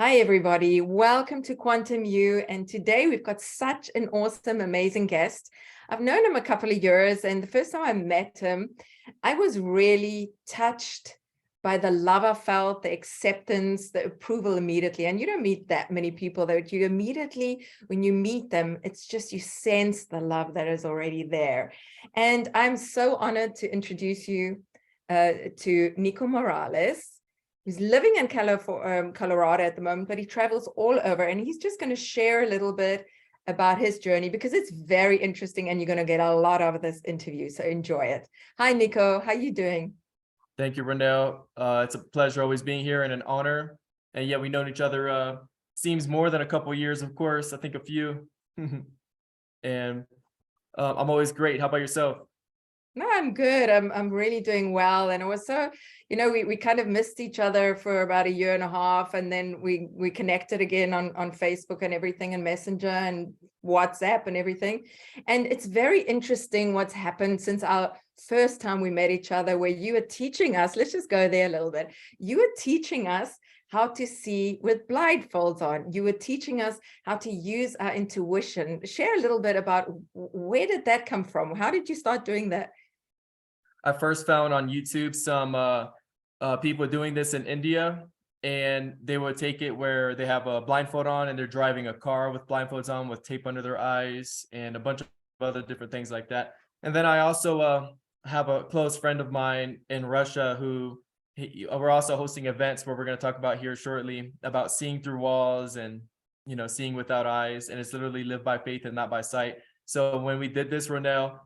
Hi, everybody. Welcome to Quantum You. And today we've got such an awesome, amazing guest. I've known him a couple of years, and the first time I met him, I was really touched by the love I felt, the acceptance, the approval immediately. And you don't meet that many people that you immediately, when you meet them, it's just you sense the love that is already there. And I'm so honored to introduce you to Nico Morales. He's living in Colorado at the moment, but he travels all over, and he's just going to share a little bit about his journey because it's very interesting, and you're going to get a lot out of this interview. So enjoy it. Hi, Nico. How you doing? Thank you, Renelle. It's a pleasure always being here and an honor. And yeah, we've known each other seems more than a couple of years, of course. I think a few. And I'm always great. How about yourself? No, I'm good. I'm really doing well. And it was so, we kind of missed each other for about a year and a half. And then we connected again on Facebook and everything, and Messenger and WhatsApp and everything. And it's very interesting what's happened since our first time we met each other, where you were teaching us, let's just go there a little bit. You were teaching us how to see with blindfolds on. You were teaching us how to use our intuition. Share a little bit about where did that come from? How did you start doing that? I first found on YouTube some people doing this in India, and they would take it where they have a blindfold on and they're driving a car with blindfolds on with tape under their eyes and a bunch of other different things like that. And then I also have a close friend of mine in Russia who we're also hosting events where we're going to talk about here shortly about seeing through walls and, seeing without eyes. And it's literally live by faith and not by sight. So when we did this, Ronell,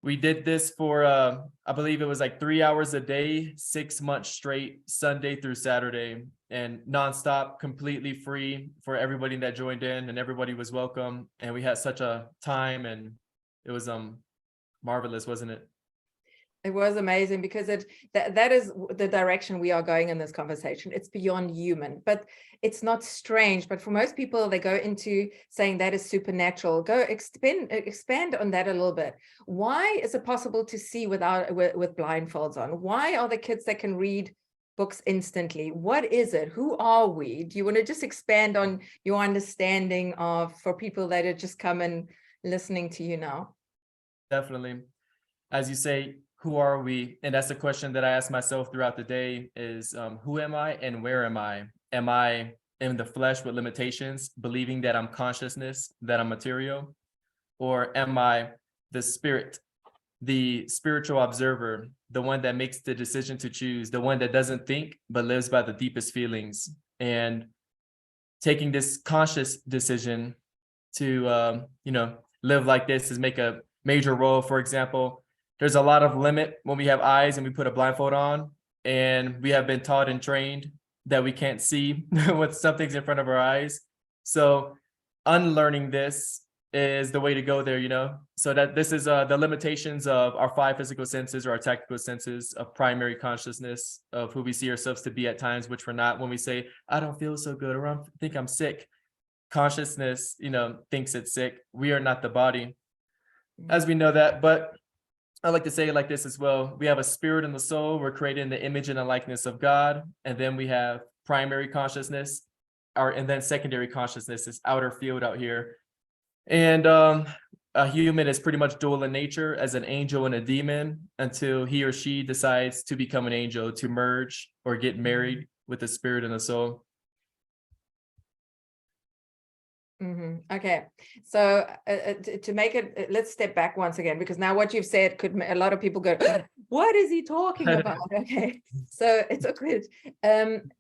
we did this for, I believe it was like 3 hours a day, 6 months straight, Sunday through Saturday, and nonstop, completely free for everybody that joined in, and everybody was welcome. And we had such a time, and it was marvelous, wasn't it? It was amazing because that is the direction we are going in this conversation. It's beyond human, but it's not strange. But for most people, they go into saying that is supernatural. Go expand on that a little bit. Why is it possible to see with blindfolds on? Why are the kids that can read books instantly? What is it? Who are we? Do you want to just expand on your understanding of, for people that are just coming listening to you now? Definitely. As you say, who are we? And that's the question that I ask myself throughout the day is, who am I and where am I? Am I in the flesh with limitations, believing that I'm consciousness, that I'm material? Or am I the spirit, the spiritual observer, the one that makes the decision to choose, the one that doesn't think, but lives by the deepest feelings? And taking this conscious decision to, live like this is make a major role. For example, there's a lot of limit when we have eyes and we put a blindfold on, and we have been taught and trained that we can't see what something's in front of our eyes. So unlearning this is the way to go there, so that this is the limitations of our 5 physical senses or our tactical senses of primary consciousness of who we see ourselves to be at times, which we're not. When we say, I don't feel so good, or I think I'm sick, consciousness, thinks it's sick. We are not the body, as we know that. But I like to say it like this as well. We have a spirit and the soul. We're created in the image and the likeness of God. And then we have primary consciousness, and then secondary consciousness, is outer field out here. And a human is pretty much dual in nature, as an angel and a demon, until he or she decides to become an angel, to merge or get married with the spirit and the soul. Okay, so to make it, let's step back once again, because now what you've said could a lot of people go, what is he talking about? Okay, so it's okay.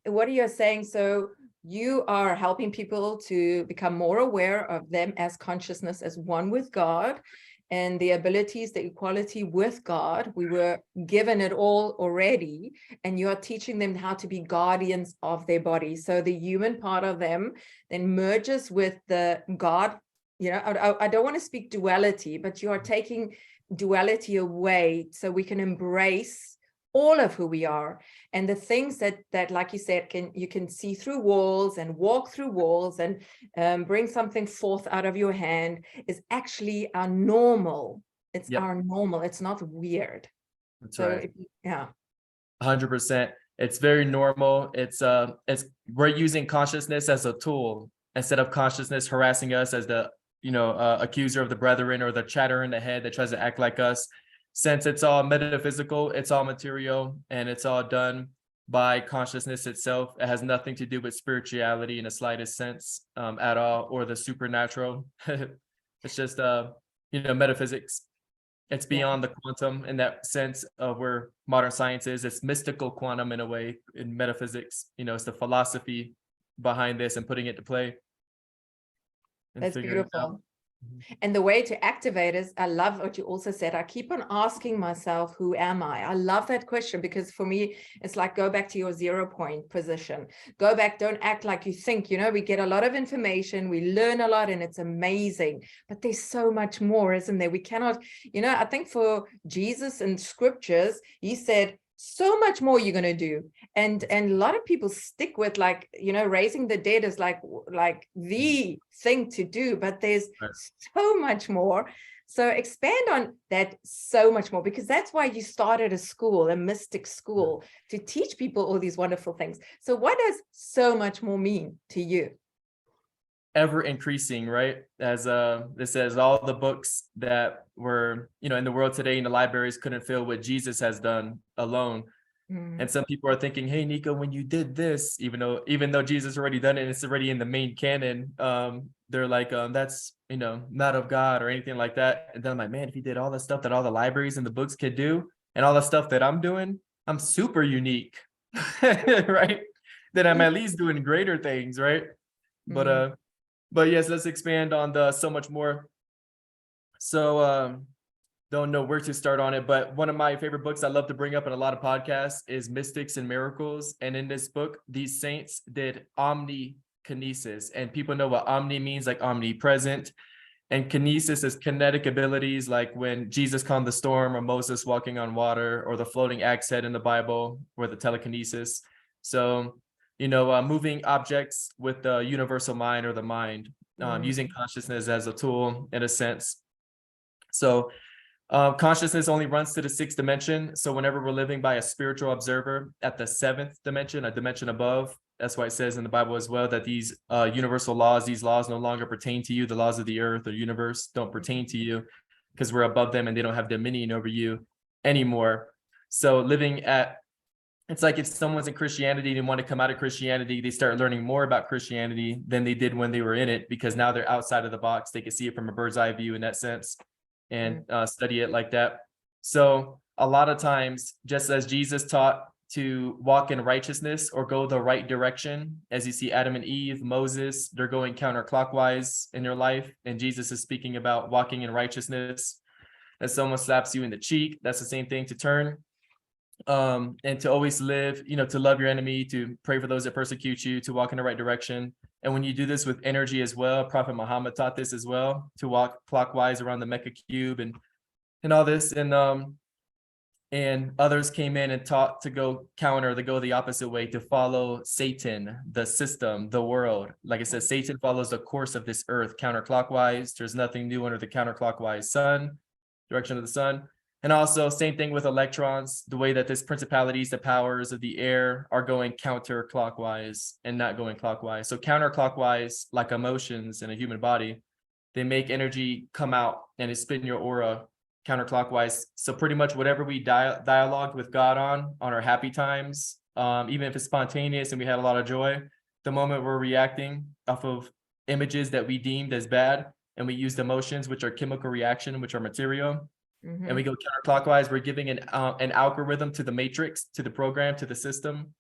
What are you saying? So you are helping people to become more aware of them as consciousness, as one with God, and the abilities, the equality with God. We were given it all already, and you are teaching them how to be guardians of their body. So the human part of them then merges with the God. I don't want to speak duality, but you are taking duality away so we can embrace all of who we are, and the things that like you said, you can see through walls and walk through walls and bring something forth out of your hand is actually our normal. It's our normal. It's not weird. That's so right. yeah. 100%. It's very normal. It's we're using consciousness as a tool instead of consciousness harassing us as the accuser of the brethren or the chatter in the head that tries to act like us. Since it's all metaphysical, it's all material, and it's all done by consciousness itself. It has nothing to do with spirituality in the slightest sense at all, or the supernatural. It's just metaphysics. It's beyond the quantum in that sense of where modern science is. It's mystical quantum in a way in metaphysics. It's the philosophy behind this and putting it to play. That's beautiful. And the way to activate is, I love what you also said. I keep on asking myself, who am I? I love that question, because for me, it's like, go back to your 0 point position. Go back, don't act like you think. We get a lot of information, we learn a lot, and it's amazing. But there's so much more, isn't there? We cannot, I think for Jesus in scriptures, he said, so much more you're going to do. And a lot of people stick with raising the dead is like the thing to do, but there's so much more. So expand on that so much more, because that's why you started a school, a mystic school, to teach people all these wonderful things. So what does so much more mean to you? Ever increasing, right? As this says, all the books that were in the world today in the libraries couldn't fill what Jesus has done alone. And some people are thinking, hey Nico, when you did this, even though Jesus already done it and it's already in the main canon, they're like, that's not of God or anything like that. And then I'm like, man, if he did all the stuff that all the libraries and the books could do, and all the stuff that I'm doing, I'm super unique. Right? Then I'm at least doing greater things, right? But yes, let's expand on the so much more. So don't know where to start on it, but one of my favorite books I love to bring up in a lot of podcasts is Mystics and Miracles. And in this book, these saints did omnikinesis, and people know what omni means, like omnipresent. And kinesis is kinetic abilities, like when Jesus calmed the storm, or Moses walking on water, or the floating axe head in the Bible, or the telekinesis. So moving objects with the universal mind, or the mind, using consciousness as a tool in a sense. So consciousness only runs to the 6th dimension. So whenever we're living by a spiritual observer at the 7th dimension, a dimension above, that's why it says in the Bible as well that these universal laws, these laws no longer pertain to you. The laws of the earth or universe don't pertain to you, because we're above them and they don't have dominion over you anymore. So it's like if someone's in Christianity and want to come out of Christianity, they start learning more about Christianity than they did when they were in it, because now they're outside of the box. They can see it from a bird's eye view in that sense, and study it like that. So a lot of times, just as Jesus taught to walk in righteousness or go the right direction, as you see Adam and Eve, Moses, they're going counterclockwise in their life, and Jesus is speaking about walking in righteousness. As someone slaps you in the cheek, that's the same thing, to turn. And to always live, to love your enemy, to pray for those that persecute you, to walk in the right direction. And when you do this with energy as well, Prophet Muhammad taught this as well, to walk clockwise around the Mecca cube and all this. And others came in and taught to go the opposite way, to follow Satan, the system, the world. Like I said, Satan follows the course of this earth counterclockwise. There's nothing new under the counterclockwise direction of the sun. And also same thing with electrons, the way that this principalities, the powers of the air, are going counterclockwise and not going clockwise. So counterclockwise, like emotions in a human body, they make energy come out and it spin your aura counterclockwise. So pretty much whatever we dialogued with God on our happy times, even if it's spontaneous and we had a lot of joy, the moment we're reacting off of images that we deemed as bad, and we used emotions, which are chemical reaction, which are material, and we go counterclockwise, we're giving an algorithm to the matrix, to the program, to the system,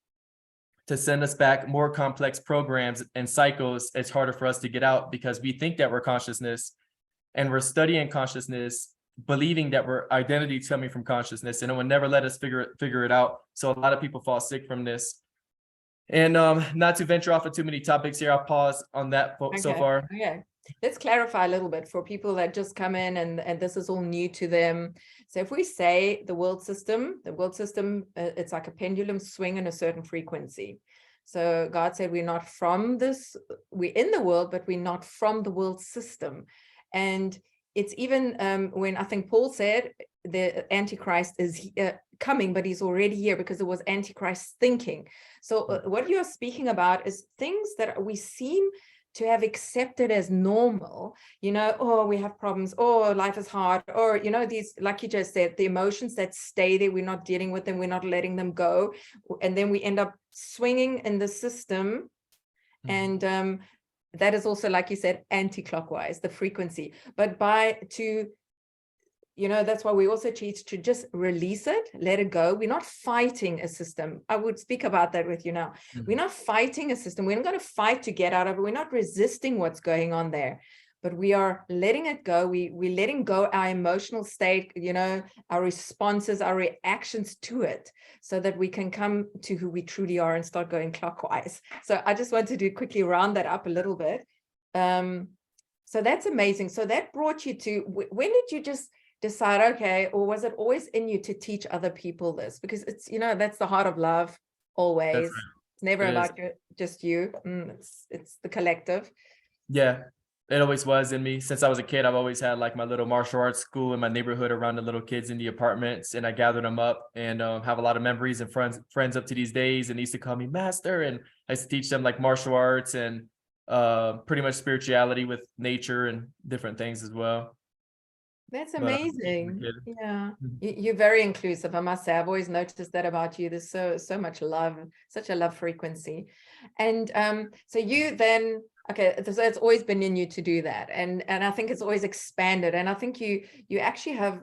to send us back more complex programs and cycles. It's harder for us to get out, because we think that we're consciousness, and we're studying consciousness, believing that we're identity coming from consciousness, and it will never let us figure it out. So a lot of people fall sick from this. And not to venture off of too many topics here, I'll pause on that so far. Okay. Let's clarify a little bit for people that just come in and this is all new to them. So if we say the world system, it's like a pendulum swing in a certain frequency. So God said, we're not from this, we're in the world, but we're not from the world system. And it's even when I think Paul said the Antichrist is coming, but he's already here, because it was Antichrist thinking. So what you're speaking about is things that we seem to have accepted as normal, oh, we have problems, oh, life is hard, or, these, like you just said, the emotions that stay there, we're not dealing with them, we're not letting them go. And then we end up swinging in the system. And that is also, like you said, anti-clockwise, the frequency. But that's why we also teach to just release it, let it go. We're not fighting a system. I would speak about that with you now. We're not fighting a system. We're not going to fight to get out of it. We're not resisting what's going on there, but we are letting it go. We're letting go our emotional state, our responses, our reactions to it, so that we can come to who we truly are and start going clockwise. So I just wanted to quickly round that up a little bit. So that's amazing. So that brought you to, when did you just decide, okay, or was it always in you to teach other people this? Because it's, that's the heart of love always. Right. It's never It about just you. It's the collective. Yeah, it always was in me. Since I was a kid, I've always had like my little martial arts school in my neighborhood around the little kids in the apartments, and I gathered them up and have a lot of memories and friends up to these days, and they used to call me master, and I used to teach them like martial arts and pretty much spirituality with nature and different things as well. That's But, amazing. Yeah, you're very inclusive, I must say. I've always noticed that about you. There's so much love, such a love frequency. And so you then, okay, so it's always been in you to do that, and I think it's always expanded. And I think you actually have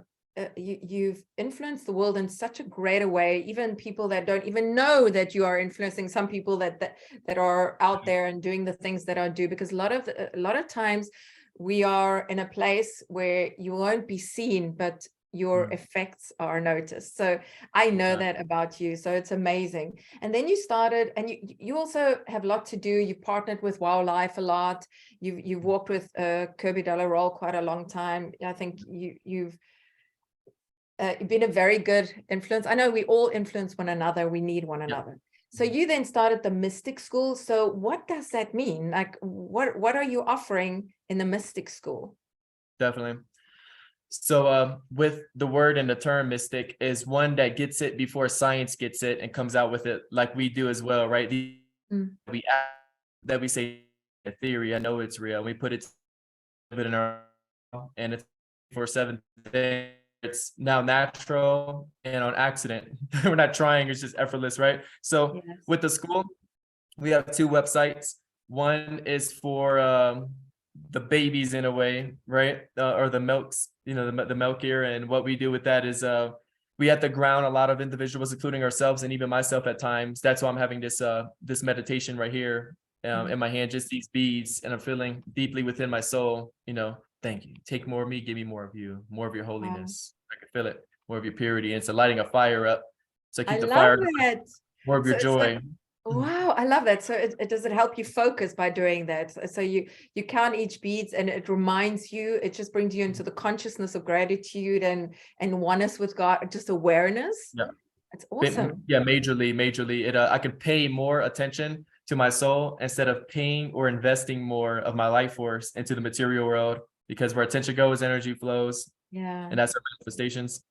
you've influenced the world in such a greater way, even people that don't even know that you are influencing some people that are out there and doing the things that I do, because a lot of times we are in a place where you won't be seen, but your effects are noticed. So I know that about you. So it's amazing. And then you started, and you also have a lot to do. You partnered with Wildlife a lot. You've walked with Kirby Della quite a long time. I think you've been a very good influence. I know we all influence one another. We need one another. So you then started the Mystic School. So what does that mean? Like, what are you offering in the Mystic School? Definitely. So with the word and the term mystic is one that gets it before science gets it and comes out with it, like we do as well, right? We say a theory, I know it's real. We put it in our, and it's 24/7 thing. It's now natural and on accident. We're not trying, it's just effortless, right? So with the school, we have 2 websites. One is for the babies in a way, right? Or the milks, the milk ear. And what we do with that is we have to ground a lot of individuals, including ourselves and even myself at times. That's why I'm having this meditation right here in my hand, just these beads, and I'm feeling deeply within my soul, thank you. Take more of me, give me more of you, more of your holiness. I can feel it, more of your purity. And it's lighting a fire up. So keep the fire, more of your joy. Wow, I love that. So does it help you focus by doing that? So you count each beads, and it reminds you, it just brings you into the consciousness of gratitude and oneness with God, just awareness. Yeah, it's awesome. Yeah, majorly. It I can pay more attention to my soul instead of paying or investing more of my life force into the material world, because where attention goes, energy flows. Yeah, and that's our manifestations.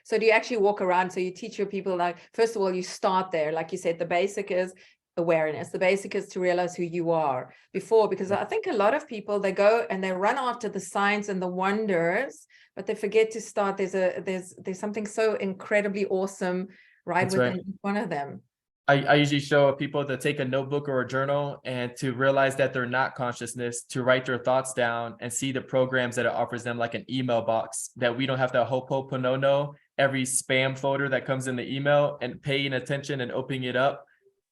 So do you actually walk around? So you teach your people, like, first of all, you start there. Like you said, the basic is awareness. The basic is to realize who you are before, because I think a lot of people, they go and they run after the signs and the wonders, but they forget to start. There's something so incredibly awesome within each one of them. I usually show people to take a notebook or a journal and to realize that they're not consciousness, to write their thoughts down and see the programs that it offers them, like an email box, that we don't have to hopoponono every spam folder that comes in the email, and paying attention and opening it up,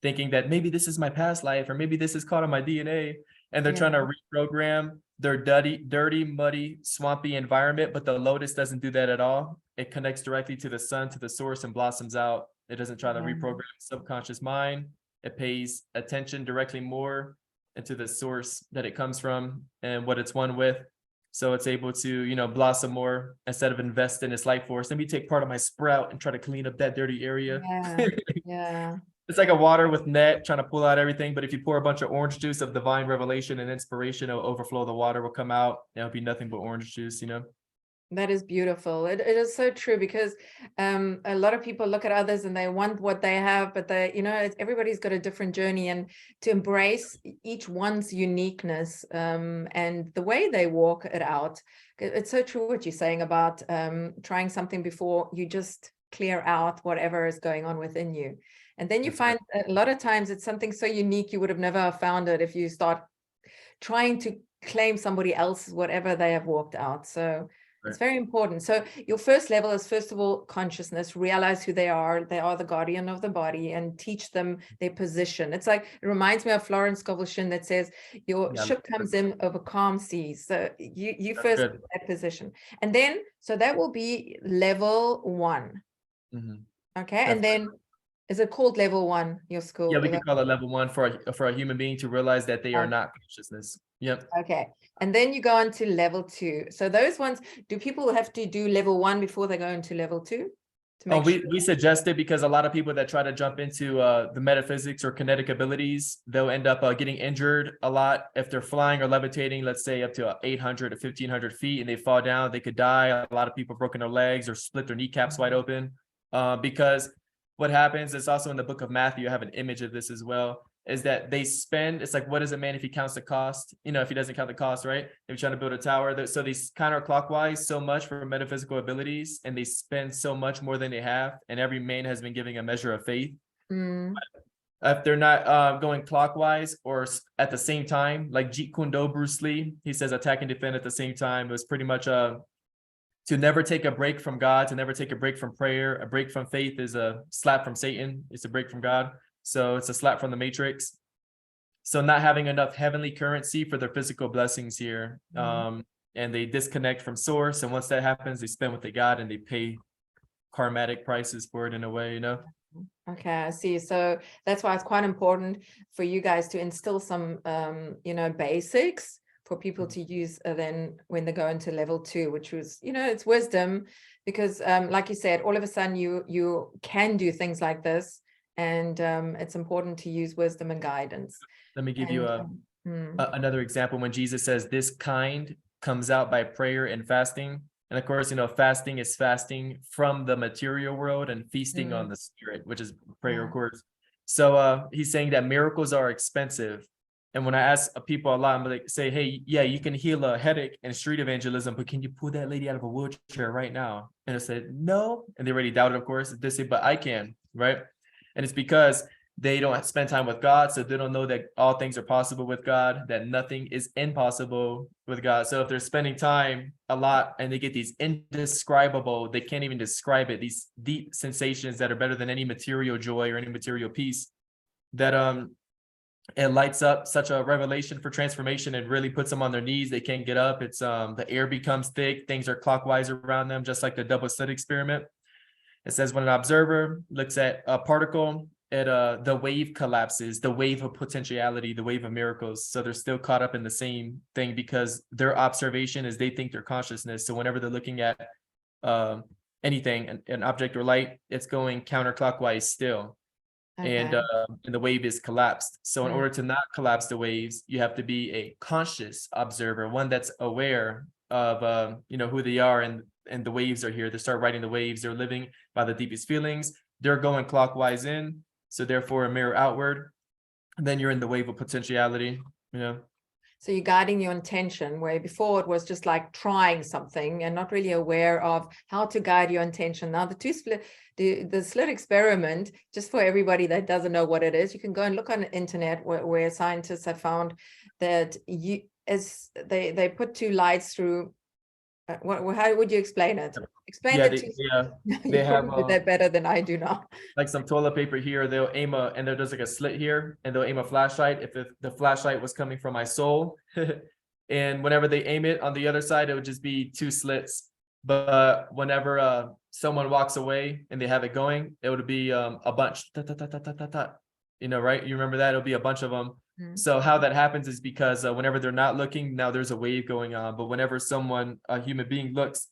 thinking that maybe this is my past life, or maybe this is caught on my DNA, and they're trying to reprogram their dirty, muddy, swampy environment. But the lotus doesn't do that at all. It connects directly to the sun, to the source, and blossoms out. It doesn't try to reprogram the subconscious mind. It pays attention directly more into the source that it comes from and what it's one with. So it's able to, blossom more instead of invest in its life force. Let me take part of my sprout and try to clean up that dirty area. Yeah. It's like a water with net trying to pull out everything. But if you pour a bunch of orange juice of divine revelation and inspiration, it'll overflow. The water will come out. It'll be nothing but orange juice, you know? That is beautiful. It is so true, because a lot of people look at others and they want what they have, but they, everybody's got a different journey, and to embrace each one's uniqueness and the way they walk it out. It's so true what you're saying about trying something before you just clear out whatever is going on within you. And then you find a lot of times it's something so unique, you would have never found it if you start trying to claim somebody else's whatever they have walked out. So it's very important. So your first level is, first of all, consciousness. Realize who they are. They are the guardian of the body, and teach them their position. It's like, it reminds me of Florence Scovel Shinn that says, your ship comes in over calm seas. So you first get that position. And then, so that will be level 1. Okay. And then, is it called level 1, your school? Yeah, we can call it level 1 for a human being to realize that they are not consciousness. Yep. Okay. And then you go on to level 2. So those ones, do people have to do level 1 before they go into level 2? We suggest it because a lot of people that try to jump into the metaphysics or kinetic abilities, they'll end up getting injured a lot if they're flying or levitating, let's say up to 800 to 1500 feet, and they fall down, they could die. A lot of people have broken their legs or split their kneecaps wide open because what happens is, also in the book of Matthew, I have an image of this as well, is that they spend, it's like, what is a man if he counts the cost? If he doesn't count the cost, right? They're trying to build a tower. So they counterclockwise so much for metaphysical abilities, and they spend so much more than they have. And every man has been giving a measure of faith. If they're not going clockwise or at the same time, like Jeet Kune Do, Bruce Lee, he says attack and defend at the same time. It was pretty much to never take a break from God, to never take a break from prayer. A break from faith is a slap from Satan. It's a break from God. So it's a slap from the matrix. So not having enough heavenly currency for their physical blessings here. And they disconnect from source. And once that happens, they spend what they got and they pay karmatic prices for it in a way, Okay, I see. So that's why it's quite important for you guys to instill some, basics for people to use then when they go into level 2, which was, it's wisdom, because like you said, all of a sudden you can do things like this, and it's important to use wisdom and guidance. Let me give you another example. When Jesus says this kind comes out by prayer and fasting, and of course, fasting is fasting from the material world and feasting on the spirit, which is prayer, of course. So he's saying that miracles are expensive. And when I ask people a lot, I'm like, say, hey, yeah, you can heal a headache in street evangelism, but can you pull that lady out of a wheelchair right now? And I said, no. And they already doubted, of course. They say, but I can, right? And it's because they don't spend time with God, so they don't know that all things are possible with God, that nothing is impossible with God. So if they're spending time a lot and they get these indescribable, they can't even describe it, these deep sensations that are better than any material joy or any material peace, that it lights up such a revelation for transformation and really puts them on their knees. They can't get up. It's the air becomes thick. Things are clockwise around them, just like the double slit experiment. It says when an observer looks at a particle, the wave collapses, the wave of potentiality, the wave of miracles. So they're still caught up in the same thing because their observation is they think their consciousness. So whenever they're looking at anything, an object or light, it's going counterclockwise still. Okay. And the wave is collapsed. So in order to not collapse the waves, you have to be a conscious observer, one that's aware of who they are, and the waves are here. They start riding the waves. They're living by the deepest feelings. They're going clockwise in. So therefore, a mirror outward. And then you're in the wave of potentiality. So you're guiding your intention, where before it was just like trying something and not really aware of how to guide your intention. Now the slit experiment, just for everybody that doesn't know what it is, you can go and look on the internet where scientists have found that they put 2 lights through. How would you explain it? Explain it to you probably did that better than I do now. Like some toilet paper here, they'll aim and there's like a slit here, and they'll aim a flashlight. If the flashlight was coming from my soul, and whenever they aim it on the other side, it would just be 2 slits. But whenever someone walks away and they have it going, it would be a bunch. Right? You remember that? It'll be a bunch of them. So how that happens is because whenever they're not looking, now there's a wave going on. But whenever a human being looks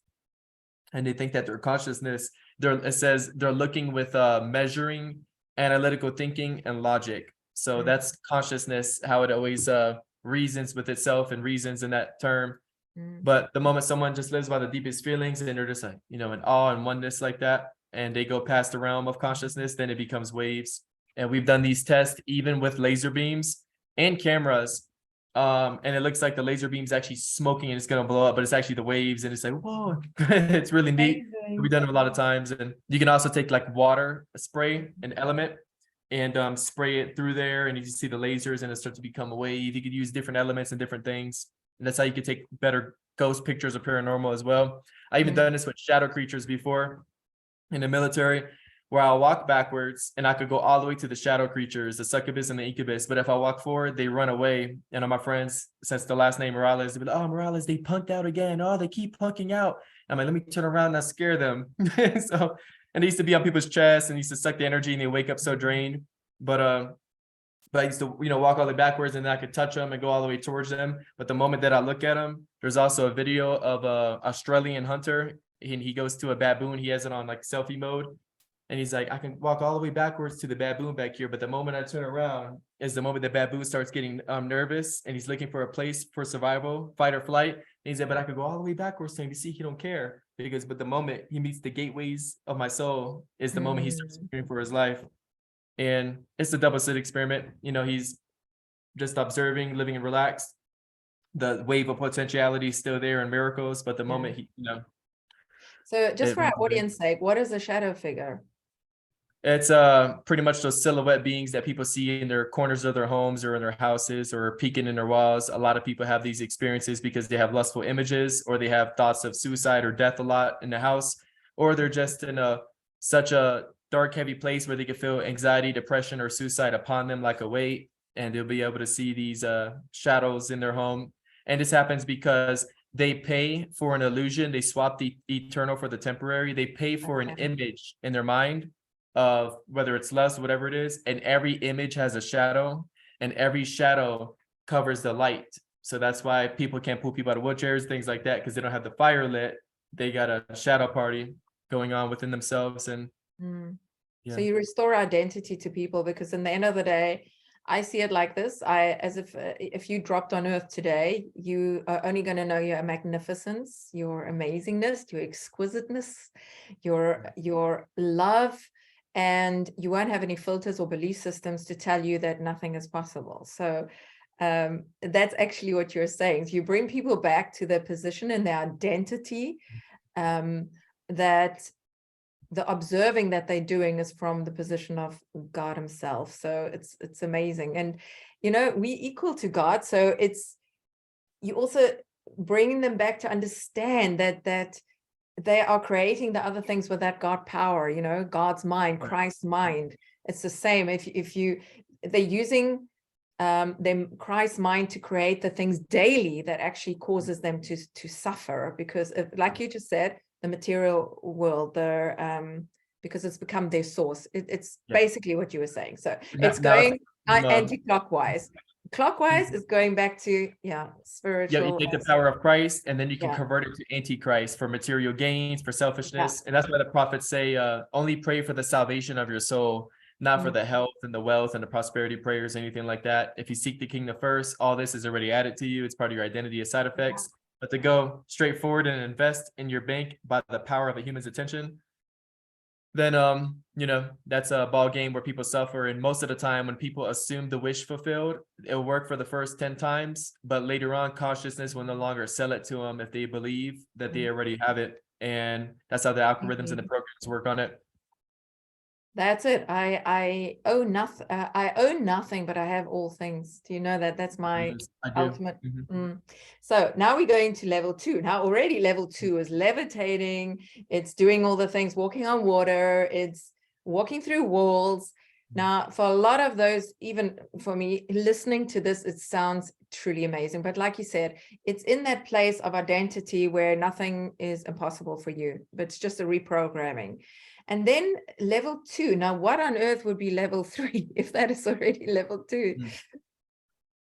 and they think that their consciousness, it says they're looking with measuring analytical thinking, and logic. So that's consciousness, how it always reasons with itself and reasons in that term. But the moment someone just lives by the deepest feelings and they're just like, in awe and oneness like that, and they go past the realm of consciousness, then it becomes waves. And we've done these tests even with laser beams and cameras. And it looks like the laser beam's actually smoking and it's going to blow up, but it's actually the waves. And it's like, whoa, it's really neat. We've done it a lot of times. And you can also take like water, spray, an element, and spray it through there. And you can see the lasers and it starts to become a wave. You could use different elements and different things. And that's how you could take better ghost pictures of paranormal as well. I even done this with shadow creatures before in the military, where I'll walk backwards and I could go all the way to the shadow creatures, the succubus and the incubus. But if I walk forward, they run away. And my friends, since the last name Morales, they'll be like, oh, Morales, they punked out again. Oh, they keep punking out. I'm like, let me turn around and I scare them. So, and they used to be on people's chests and used to suck the energy and they wake up so drained. But I used to, walk all the way backwards and then I could touch them and go all the way towards them. But the moment that I look at them, there's also a video of a Australian hunter, and he goes to a baboon. He has it on like selfie mode. And he's like, I can walk all the way backwards to the baboon back here. But the moment I turn around is the moment the baboon starts getting nervous and he's looking for a place for survival, fight or flight. And he said, but I could go all the way backwards to him. You see, he don't care. But the moment he meets the gateways of my soul is the moment he starts fearing for his life. And it's a double-sided experiment. He's just observing, living and relaxed. The wave of potentiality is still there and miracles. But the moment So just for our audience sake, what is a shadow figure? It's pretty much those silhouette beings that people see in their corners of their homes or in their houses or peeking in their walls. A lot of people have these experiences because they have lustful images, or they have thoughts of suicide or death a lot in the house, or they're just in such a dark, heavy place where they can feel anxiety, depression, or suicide upon them like a weight, and they'll be able to see these shadows in their home. And this happens because they pay for an illusion. They swap the eternal for the temporary. They pay for an image in their mind of whether it's lust, whatever it is, and every image has a shadow, and every shadow covers the light. So that's why people can't pull people out of wheelchairs, things like that, because they don't have the fire lit. They got a shadow party going on within themselves. And so you restore identity to people, because in the end of the day, I see it like this. As if you dropped on earth today, you are only going to know your magnificence, your amazingness, your exquisiteness, your love, and you won't have any filters or belief systems to tell you that nothing is possible. So that's actually what you're saying. So you bring people back to their position and their identity, that the observing that they're doing is from the position of God himself. So it's amazing. And, we equal to God. So you also bringing them back to understand that they are creating the other things with that God power, God's mind, Christ's mind. It's the same. They're using Christ's mind to create the things daily that actually causes them to suffer, because like you just said, the material world, because it's become their source. It's basically what you were saying. So it's going anti-clockwise. Clockwise is going back to spiritual. Yeah, you take the power of Christ and then you can convert it to antichrist for material gains, for selfishness. And that's why the prophets say only pray for the salvation of your soul, not for the health and the wealth and the prosperity prayers, anything like that. If you seek the kingdom first, all this is already added to you. It's part of your identity as side effects. But to go straight forward and invest in your bank by the power of a human's attention, then that's a ball game where people suffer. And most of the time when people assume the wish fulfilled, it'll work for the first 10 times, but later on consciousness will no longer sell it to them if they believe that they already have it. And that's how the algorithms and the programs work on it. That's it. I own nothing. I own nothing, but I have all things. Do you know that? That's my ultimate. So now we're going to level 2. Now already level 2 is levitating. It's doing all the things, walking on water. It's walking through walls. Now, for a lot of those, even for me, listening to this, it sounds truly amazing. But like you said, it's in that place of identity where nothing is impossible for you, but it's just a reprogramming. And then level 2. Now, what on earth would be level 3 if that is already level 2?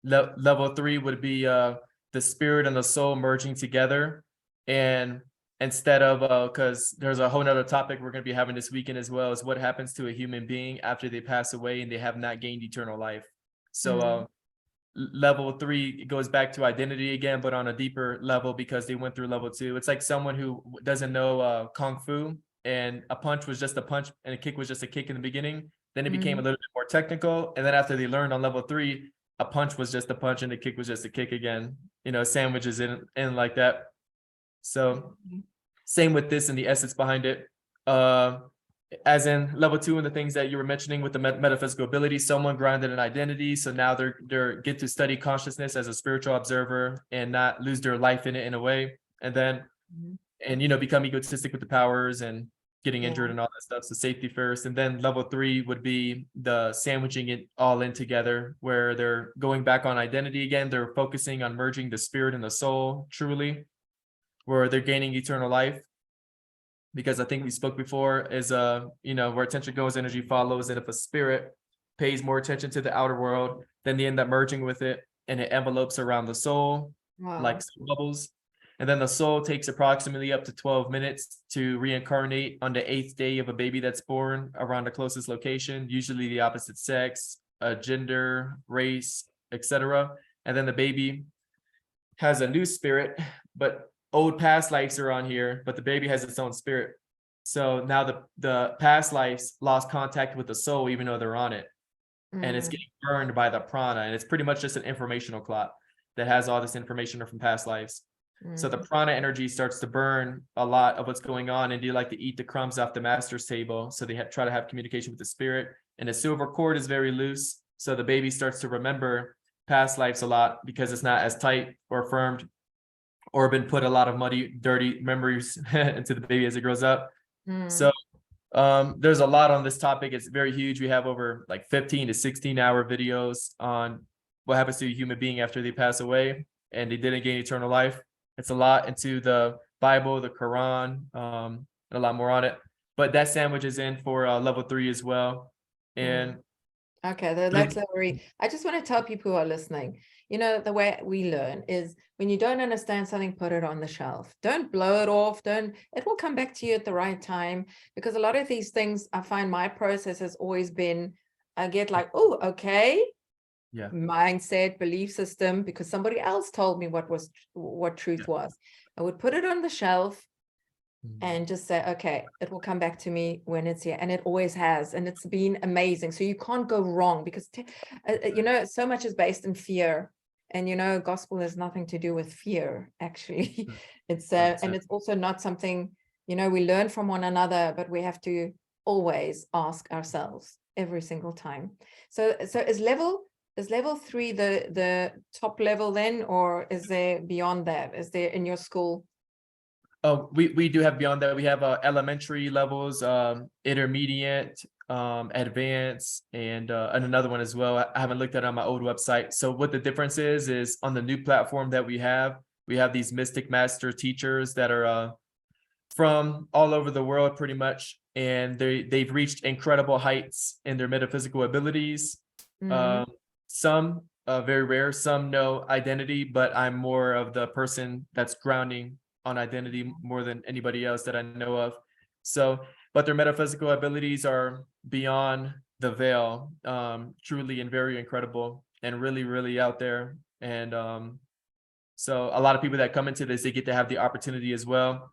Level 3 would be the spirit and the soul merging together. And instead of because there's a whole nother topic we're going to be having this weekend as well, is what happens to a human being after they pass away and they have not gained eternal life. So level 3 goes back to identity again, but on a deeper level, because they went through level 2. It's like someone who doesn't know kung fu, and a punch was just a punch and a kick was just a kick in the beginning. Then it became a little bit more technical, and then after they learned on level 3, a punch was just a punch and a kick was just a kick again. Sandwiches in like that. So same with this and the essence behind it. As in level 2 and the things that you were mentioning with the metaphysical ability, someone grounded in identity. So now they're get to study consciousness as a spiritual observer and not lose their life in it in a way. And then, become egotistic with the powers and getting injured and all that stuff. So safety first. And then level 3 would be the sandwiching it all in together, where they're going back on identity again. They're focusing on merging the spirit and the soul truly, where they're gaining eternal life. Because I think we spoke before is where attention goes, energy follows. And if a spirit pays more attention to the outer world, then they end up merging with it, and it envelopes around the soul like bubbles. And then the soul takes approximately up to 12 minutes to reincarnate on the 8th day of a baby that's born around the closest location, usually the opposite sex, gender, race, etc. And then the baby has a new spirit, but old past lives are on here, but the baby has its own spirit. So now the past lives lost contact with the soul, even though they're on it. And it's getting burned by the prana. And it's pretty much just an informational clock that has all this information from past lives. So the prana energy starts to burn a lot of what's going on, and they like to eat the crumbs off the master's table. So they try to have communication with the spirit. And the silver cord is very loose. So the baby starts to remember past lives a lot because it's not as tight or firmed, or been put a lot of muddy, dirty memories into the baby as it grows up. So there's a lot on this topic. It's very huge. We have over like 15 to 16-hour videos on what happens to a human being after they pass away and they didn't gain eternal life. It's a lot into the Bible, the Quran, and a lot more on it. But that sandwich is in for level 3 as well. And okay, that's a very, I just want to tell people who are listening, the way we learn is when you don't understand something, put it on the shelf. Don't blow it off. It will come back to you at the right time, because a lot of these things, I find my process has always been, I get like, oh, okay. Mindset, belief system, because somebody else told me what truth was. I would put it on the shelf and just say, okay, it will come back to me when it's here. And it always has. And it's been amazing. So you can't go wrong, because, so much is based in fear. And, gospel has nothing to do with fear, actually. It's and it's also not something, we learn from one another, but we have to always ask ourselves every single time. So is level 3 the top level then, or is there beyond that? Is there in your school? Oh, we do have beyond that. We have elementary levels, intermediate, advanced, and another one as well. I haven't looked at it on my old website. So what the difference is on the new platform that we have these mystic master teachers that are from all over the world pretty much, and they've reached incredible heights in their metaphysical abilities. Some very rare, some no identity, but I'm more of the person that's grounding on identity more than anybody else that I know of. So, but their metaphysical abilities are beyond the veil, truly and very incredible and really, really out there. And so a lot of people that come into this, they get to have the opportunity as well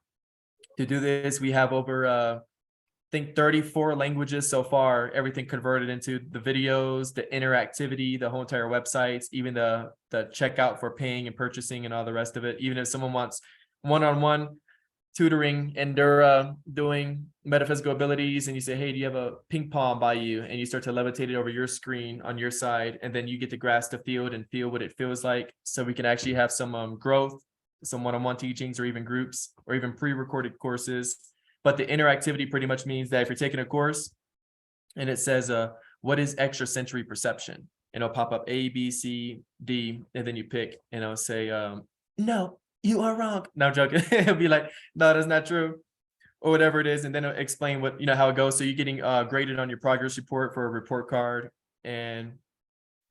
to do this. We have over I think 34 languages so far, everything converted into the videos, the interactivity, the whole entire websites, even the checkout for paying and purchasing and all the rest of it. Even if someone wants one-on-one tutoring and they're doing metaphysical abilities, and you say, hey, do you have a ping pong by you? And you start to levitate it over your screen on your side, and then you get to grasp the field and feel what it feels like. So we can actually have some growth, some one-on-one teachings, or even groups, or even pre-recorded courses. But the interactivity pretty much means that if you're taking a course and it says, what is extrasensory perception? And it'll pop up A, B, C, D, and then you pick, and it'll say, no, you are wrong. No, I'm joking. It'll be like, no, that's not true, or whatever it is. And then it'll explain what, how it goes. So you're getting graded on your progress report for a report card, and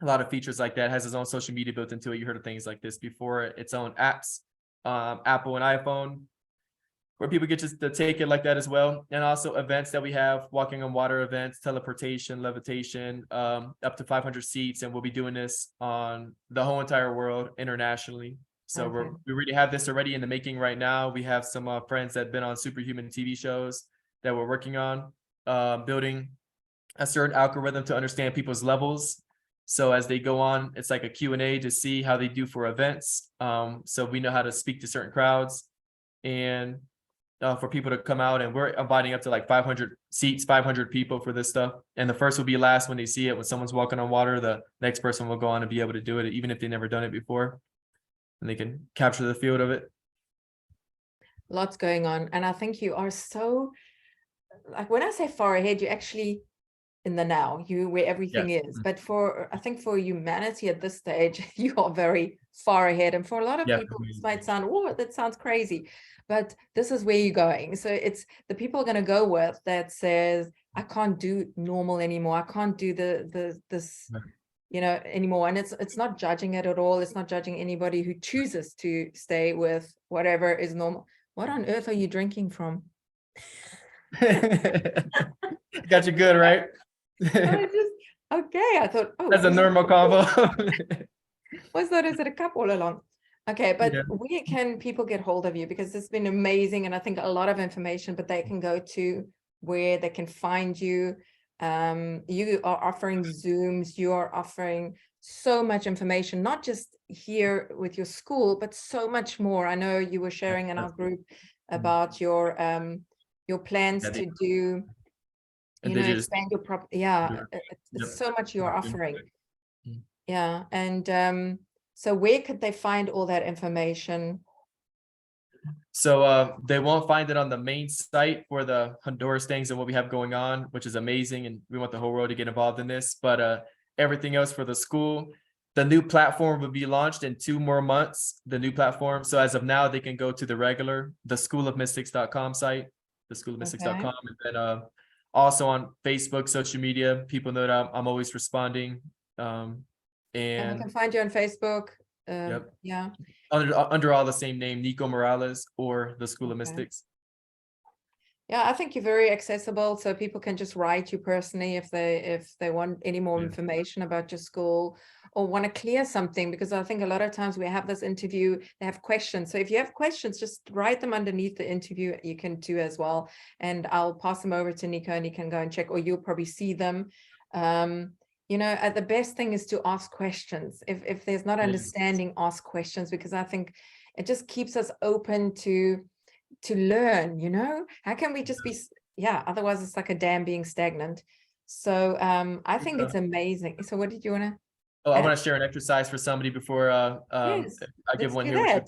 a lot of features like that. It has its own social media built into it. You heard of things like this before. Its own apps, Apple and iPhone. where people get just to take it like that as well. And also events that we have, walking on water events, teleportation, levitation, up to 500 seats. And we'll be doing this on the whole entire world internationally. So Okay. we already have this already in the making right now. We have some friends that have been on superhuman TV shows that we're working on, building a certain algorithm to understand people's levels. So as they go on, it's like a Q&A to see how they do for events. So we know how to speak to certain crowds, and for people to come out, and we're inviting up to like 500 seats, 500 people for this stuff. And the first will be last when they see it. When someone's walking on water, the next person will go on and be able to do it, even if they've never done it before, and they can capture the field of it. Lots going on. And I think you are so, like, when I say far ahead, you're actually in the now, you where everything is. But I think for humanity at this stage, you are very far ahead. And for a lot of people, this might sound, oh, that sounds crazy, but this is where you're going. So it's the people are going to go with that says, I can't do normal anymore. I can't do this, you know, anymore. And it's not judging it at all. It's not judging anybody who chooses to stay with whatever is normal. What on earth are you drinking from? Got you good, right? Okay, I thought, oh, that's a normal combo. Was that, is it a cup all along? Okay, but Yeah. where can people get hold of you? Because it's been amazing, and I think a lot of information, but they can go to where they can find you. You are offering Zooms, you are offering so much information, not just here with your school, but so much more. I know you were sharing in our group about your plans to do, you know, expand your it's so much you're offering. Yeah. And so where could they find all that information? So they won't find it on the main site for the Honduras things and what we have going on, which is amazing, and we want the whole world to get involved in this. But everything else for the school, the new platform will be launched in 2 more months, the new platform. So as of now, they can go to the regular, the schoolofmystics.com site, the schoolofmystics.com, and then also on Facebook, social media, people know that I'm always responding. And we can find you on Facebook. Yeah. Under all the same name, Nico Morales or the School of Mystics. Yeah, I think you're very accessible, so people can just write you personally if they want any more information about your school or want to clear something, because I think a lot of times we have this interview, they have questions. So if you have questions, just write them underneath the interview. You can do as well, and I'll pass them over to Nico, and he can go and check, or you'll probably see them. You know, the best thing is to ask questions. If there's not understanding, ask questions, because I think it just keeps us open to learn. You know, how can we just be, otherwise it's like a dam being stagnant. So I think it's amazing. So what did you want to? Oh, I want to share an exercise for somebody before I give one here,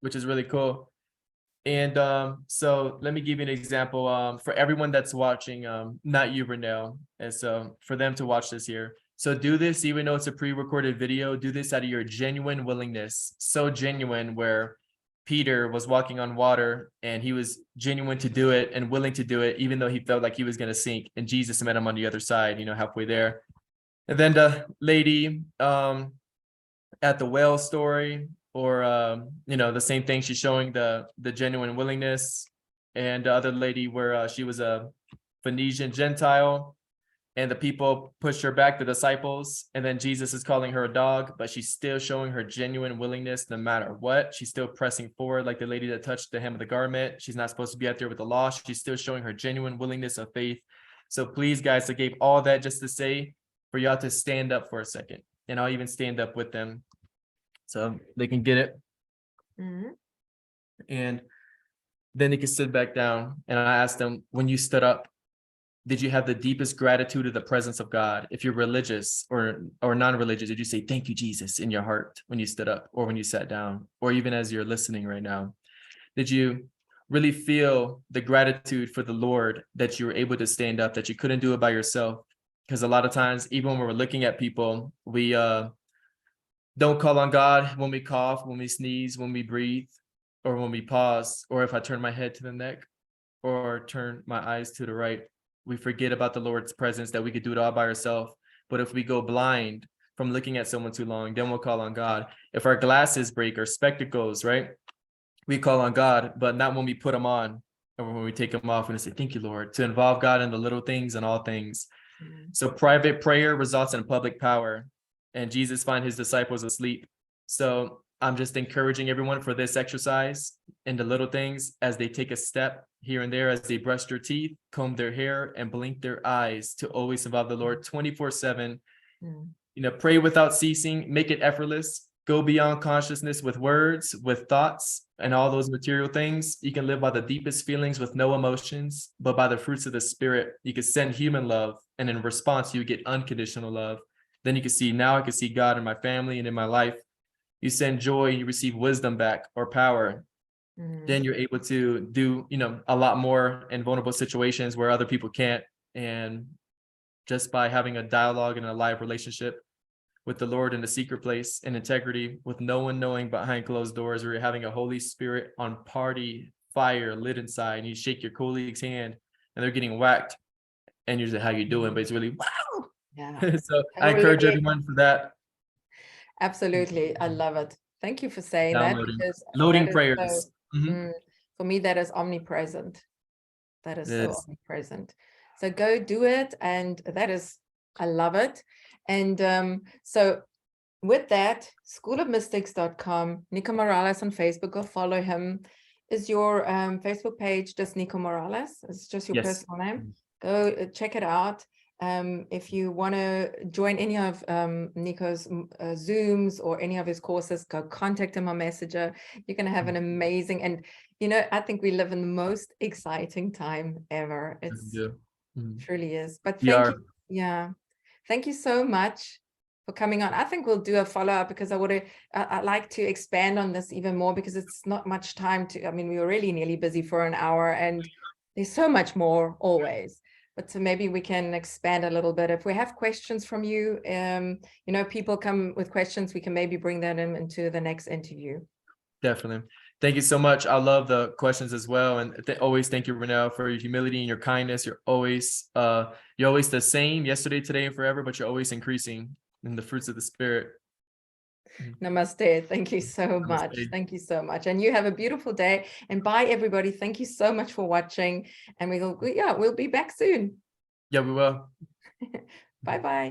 which is really cool. And so let me give you an example for everyone that's watching, not you, Renelle. And so for them to watch this here. So do this, even though it's a pre-recorded video, do this out of your genuine willingness. So genuine, where Peter was walking on water and he was genuine to do it and willing to do it, even though he felt like he was going to sink, and Jesus met him on the other side, you know, halfway there. And then the lady at the whale story, or you know, the same thing, she's showing the genuine willingness. And the other lady where she was a Phoenician Gentile, and the people pushed her back, the disciples, and then Jesus is calling her a dog, but she's still showing her genuine willingness no matter what. She's still pressing forward, like the lady that touched the hem of the garment. She's not supposed to be out there with the law. She's still showing her genuine willingness of faith. So please, guys, I gave all that just to say for y'all to stand up for a second, and I'll even stand up with them so they can get it. And then they can sit back down. And I asked them, when you stood up, did you have the deepest gratitude of the presence of God? If you're religious or non-religious, did you say, thank you, Jesus, in your heart when you stood up, or when you sat down, or even as you're listening right now? Did you really feel the gratitude for the Lord that you were able to stand up, that you couldn't do it by yourself? Because a lot of times, even when we're looking at people, we don't call on God when we cough, when we sneeze, when we breathe, or when we pause, or if I turn my head to the neck or turn my eyes to the right. We forget about the Lord's presence, that we could do it all by ourselves. But if we go blind from looking at someone too long, then we'll call on God. If our glasses break, or spectacles, right? We call on God, but not when we put them on. And when we take them off, we say, thank you, Lord, to involve God in the little things and all things. So private prayer results in public power, and Jesus find his disciples asleep. So I'm just encouraging everyone for this exercise in the little things, as they take a step here and there, as they brush their teeth, comb their hair, and blink their eyes, to always involve the Lord 24/7. Pray without ceasing, make it effortless, go beyond consciousness with words, with thoughts, and all those material things. You can live by the deepest feelings with no emotions, but by the fruits of the Spirit. You can send human love, and in response, you get unconditional love. Then you can see, now I can see God in my family and in my life. You send joy, you receive wisdom back, or power. Then you're able to do, a lot more in vulnerable situations where other people can't. And just by having a dialogue and a live relationship with the Lord in the secret place, in integrity, with no one knowing behind closed doors, where you're having a Holy Spirit on party fire lit inside, and you shake your colleague's hand and they're getting whacked, and you're just, how you doing? But it's really, wow. Yeah. So I encourage everyone for that. Absolutely. I love it. Thank you for saying Downloading. that, because Loading that is prayers. for me, that is omnipresent. That is so Yes. omnipresent. So go do it. And that is, I love it. And so with that, schoolofmystics.com, Nico Morales on Facebook, go follow him. Is your Facebook page just Nico Morales? It's just your Yes. personal name. Go check it out. If you want to join any of Nico's Zooms or any of his courses, go contact him on Messenger. You're going to have an amazing, and I think we live in the most exciting time ever. It truly is. But thank you. Yeah. Thank you so much for coming on. I think we'll do a follow-up, because I like to expand on this even more, because it's not much time to, we were really nearly busy for an hour, and there's so much more always. But so maybe we can expand a little bit. If we have questions from you, people come with questions, we can maybe bring that into the next interview. Definitely. Thank you so much. I love the questions as well. And always thank you, Renelle, for your humility and your kindness. You're always the same yesterday, today, and forever, but you're always increasing in the fruits of the Spirit. Namaste. Thank you so much. Thank you so much. And you have a beautiful day. And bye, everybody. Thank you so much for watching. And we'll be back soon. Yeah, we will. Bye-bye.